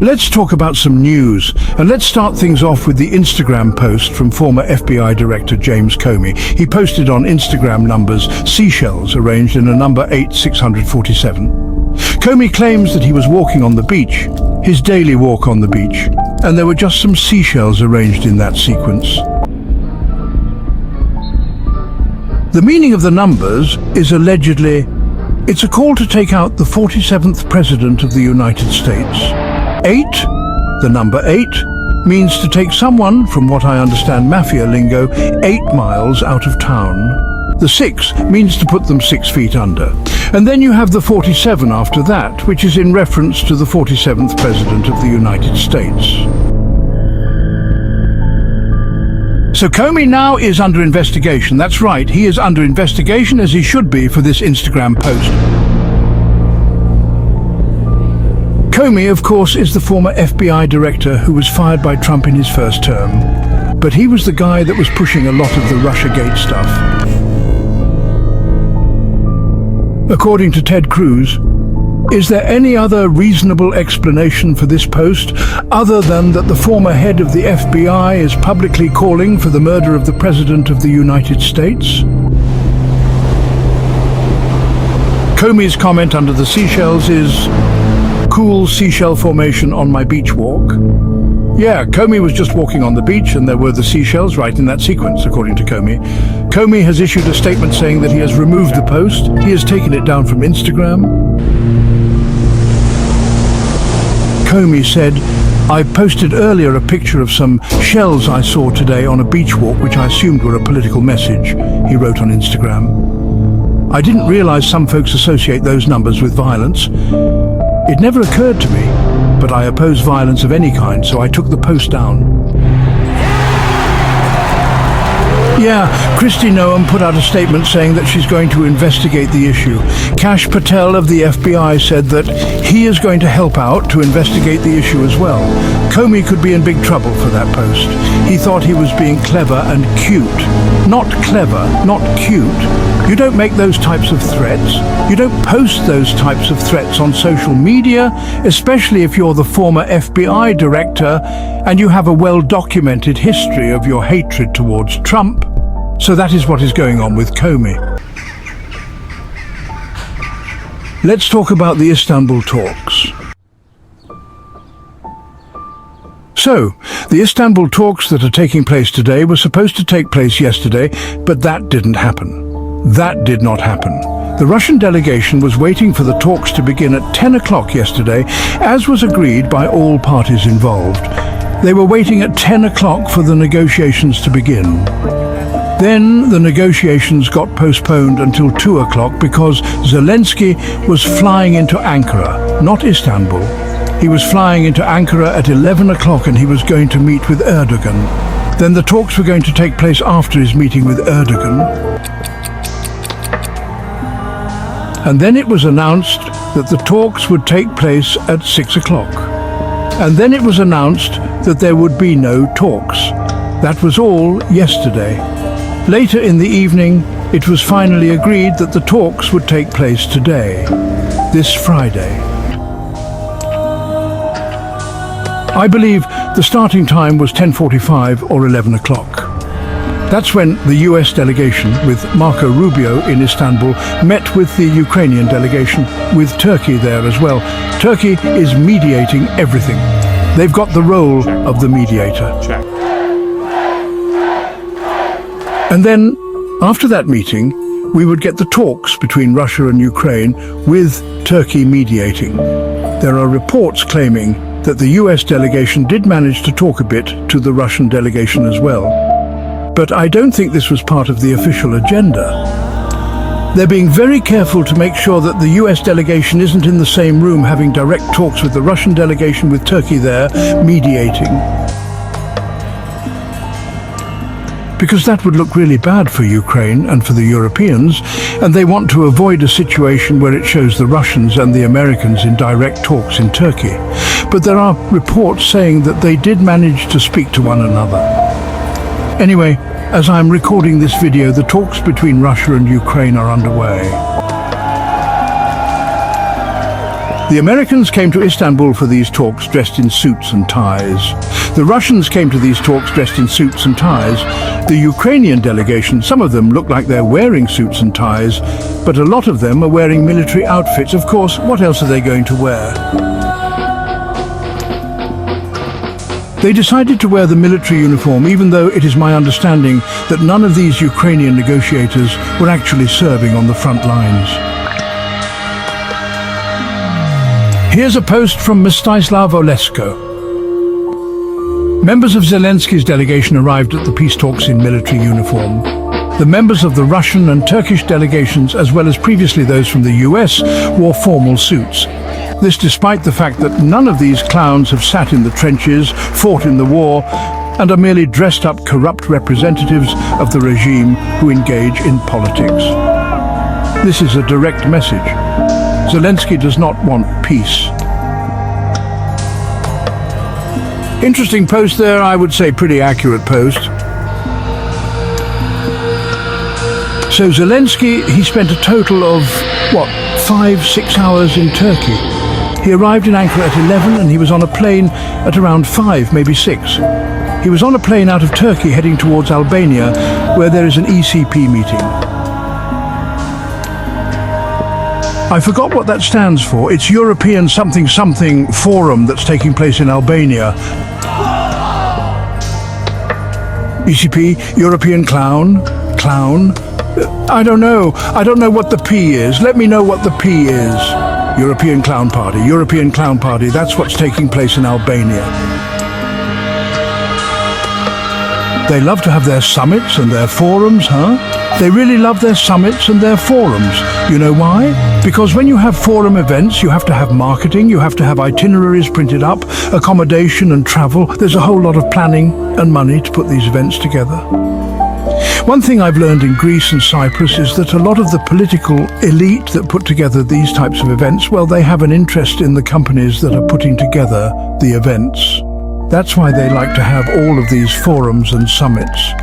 Let's talk about some news, and let's start things off with the Instagram post from former FBI Director James Comey. He posted on Instagram numbers seashells arranged in a number 8647. Comey claims that he was walking on the beach, his daily walk on the beach, and there were just some seashells arranged in that sequence. The meaning of the numbers is allegedly, it's a call to take out the 47th President of the United States. 8, the number 8, means to take someone, from what I understand mafia lingo, 8 miles out of town. The 6 means to put them 6 feet under. And then you have the 47 after that, which is in reference to the 47th President of the United States. So Comey now is under investigation. That's right, he is under investigation, as he should be, for this Instagram post. Comey, of course, is the former FBI director who was fired by Trump in his first term. But he was the guy that was pushing a lot of the Russiagate stuff. According to Ted Cruz, is there any other reasonable explanation for this post other than that the former head of the FBI is publicly calling for the murder of the President of the United States? Comey's comment under the seashells is, "Cool seashell formation on my beach walk." Yeah, Comey was just walking on the beach and there were the seashells right in that sequence, according to Comey. Comey has issued a statement saying that he has removed the post. He has taken it down from Instagram. Comey said, "I posted earlier a picture of some shells I saw today on a beach walk, which I assumed were a political message," he wrote on Instagram. "I didn't realize some folks associate those numbers with violence. It never occurred to me, but I oppose violence of any kind, so I took the post down." Yeah, Kristi Noem put out a statement saying that she's going to investigate the issue. Kash Patel of the FBI said that he is going to help out to investigate the issue as well. Comey could be in big trouble for that post. He thought he was being clever and cute. Not clever, not cute. You don't make those types of threats. You don't post those types of threats on social media, especially if you're the former FBI director and you have a well-documented history of your hatred towards Trump. So that is what is going on with Comey. Let's talk about the Istanbul talks. So, the Istanbul talks that are taking place today were supposed to take place yesterday, but that didn't happen. That did not happen. The Russian delegation was waiting for the talks to begin at 10 o'clock yesterday, as was agreed by all parties involved. They were waiting at 10 o'clock for the negotiations to begin. Then the negotiations got postponed until 2 o'clock because Zelensky was flying into Ankara, not Istanbul. He was flying into Ankara at 11 o'clock and he was going to meet with Erdogan. Then the talks were going to take place after his meeting with Erdogan. And then it was announced that the talks would take place at 6 o'clock. And then it was announced that there would be no talks. That was all yesterday. Later in the evening, it was finally agreed that the talks would take place today, this Friday. I believe the starting time was 10:45 or 11 o'clock. That's when the US delegation, with Marco Rubio in Istanbul, met with the Ukrainian delegation, with Turkey there as well. Turkey is mediating everything. They've got the role of the mediator. Check. And then, after that meeting, we would get the talks between Russia and Ukraine, with Turkey mediating. There are reports claiming that the US delegation did manage to talk a bit to the Russian delegation as well. But I don't think this was part of the official agenda. They're being very careful to make sure that the US delegation isn't in the same room having direct talks with the Russian delegation, with Turkey there mediating. Because that would look really bad for Ukraine and for the Europeans, and they want to avoid a situation where it shows the Russians and the Americans in direct talks in Turkey. But there are reports saying that they did manage to speak to one another. Anyway, as I'm recording this video, the talks between Russia and Ukraine are underway. The Americans came to Istanbul for these talks dressed in suits and ties. The Russians came to these talks dressed in suits and ties. The Ukrainian delegation, some of them look like they're wearing suits and ties, but a lot of them are wearing military outfits. Of course, what else are they going to wear? They decided to wear the military uniform, even though it is my understanding that none of these Ukrainian negotiators were actually serving on the front lines. Here's a post from Mstislav Olesko. Members of Zelensky's delegation arrived at the peace talks in military uniform. The members of the Russian and Turkish delegations, as well as previously those from the US, wore formal suits. This despite the fact that none of these clowns have sat in the trenches, fought in the war, and are merely dressed up corrupt representatives of the regime who engage in politics. This is a direct message. Zelensky does not want peace. Interesting post there, I would say pretty accurate post. So Zelensky, he spent a total of, 5-6 hours in Turkey. He arrived in Ankara at 11 and he was on a plane at around 5, maybe 6. He was on a plane out of Turkey heading towards Albania, where there is an ECP meeting. I forgot what that stands for. It's European something something forum that's taking place in Albania. ECP, European clown? I don't know what the P is. Let me know what the P is. European Clown Party, that's what's taking place in Albania. They love to have their summits and their forums, huh? They really love their summits and their forums. You know why? Because when you have forum events, you have to have marketing, you have to have itineraries printed up, accommodation and travel. There's a whole lot of planning and money to put these events together. One thing I've learned in Greece and Cyprus is that a lot of the political elite that put together these types of events, well, they have an interest in the companies that are putting together the events. That's why they like to have all of these forums and summits.